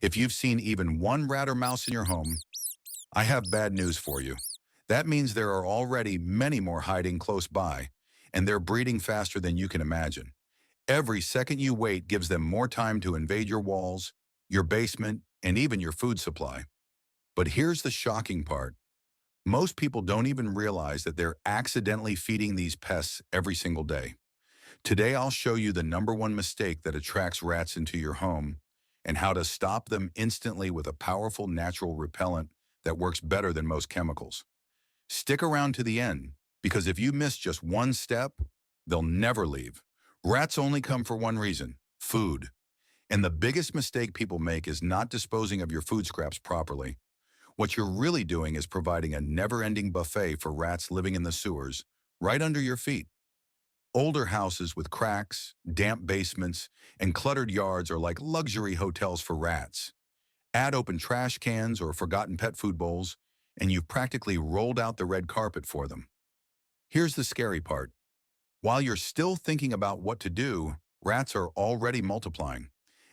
If you've seen even one rat or mouse in your home, I have bad news for you. That means there are already many more hiding close by, and they're breeding faster than you can imagine. Every second you wait gives them more time to invade your walls, your basement, and even your food supply. But here's the shocking part. Most people don't even realize that they're accidentally feeding these pests every single day. Today, I'll show you the number one mistake that attracts rats into your home and how to stop them instantly with a powerful natural repellent that works better than most chemicals. Stick around to the end, because if you miss just one step, they'll never leave. Rats only come for one reason: food. And the biggest mistake people make is not disposing of your food scraps properly. What you're really doing is providing a never-ending buffet for rats living in the sewers, right under your feet. Older houses with cracks, damp basements, and cluttered yards are like luxury hotels for rats. Add open trash cans or forgotten pet food bowls, and you've practically rolled out the red carpet for them. Here's the scary part. While you're still thinking about what to do, rats are already multiplying.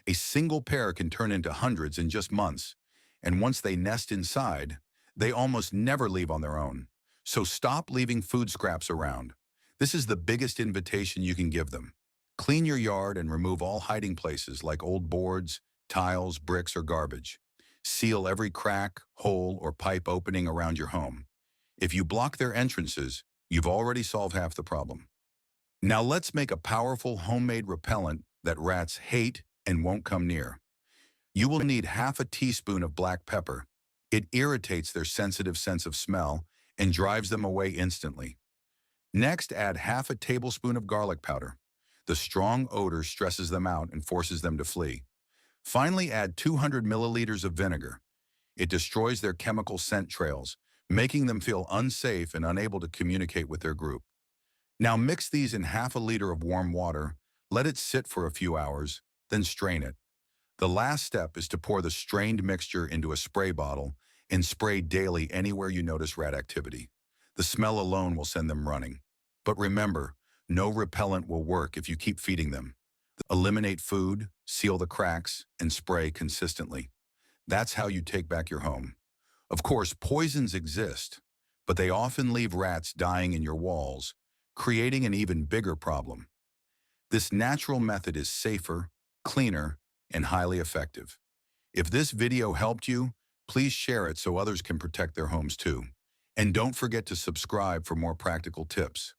A single pair can turn into hundreds in just months, and once they nest inside, they almost never leave on their own. So stop leaving food scraps around. This is the biggest invitation you can give them. Clean your yard and remove all hiding places like old boards, tiles, bricks, or garbage. Seal every crack, hole, or pipe opening around your home. If you block their entrances, you've already solved half the problem. Now let's make a powerful homemade repellent that rats hate and won't come near. You will need half a teaspoon of black pepper. It irritates their sensitive sense of smell and drives them away instantly. Next, add half a tablespoon of garlic powder. The strong odor stresses them out and forces them to flee. Finally, add 200 milliliters of vinegar. It destroys their chemical scent trails, making them feel unsafe and unable to communicate with their group. Now mix these in half a liter of warm water, let it sit for a few hours, then strain it. The last step is to pour the strained mixture into a spray bottle and spray daily anywhere you notice rat activity. The smell alone will send them running. But remember, no repellent will work if you keep feeding them. Eliminate food, seal the cracks, and spray consistently. That's how you take back your home. Of course, poisons exist, but they often leave rats dying in your walls, creating an even bigger problem. This natural method is safer, cleaner, and highly effective. If this video helped you, please share it so others can protect their homes too. And don't forget to subscribe for more practical tips.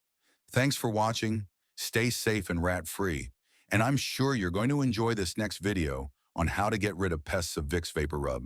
Thanks for watching, stay safe and rat-free, and I'm sure you're going to enjoy this next video on how to get rid of pests of Vicks Vapor Rub.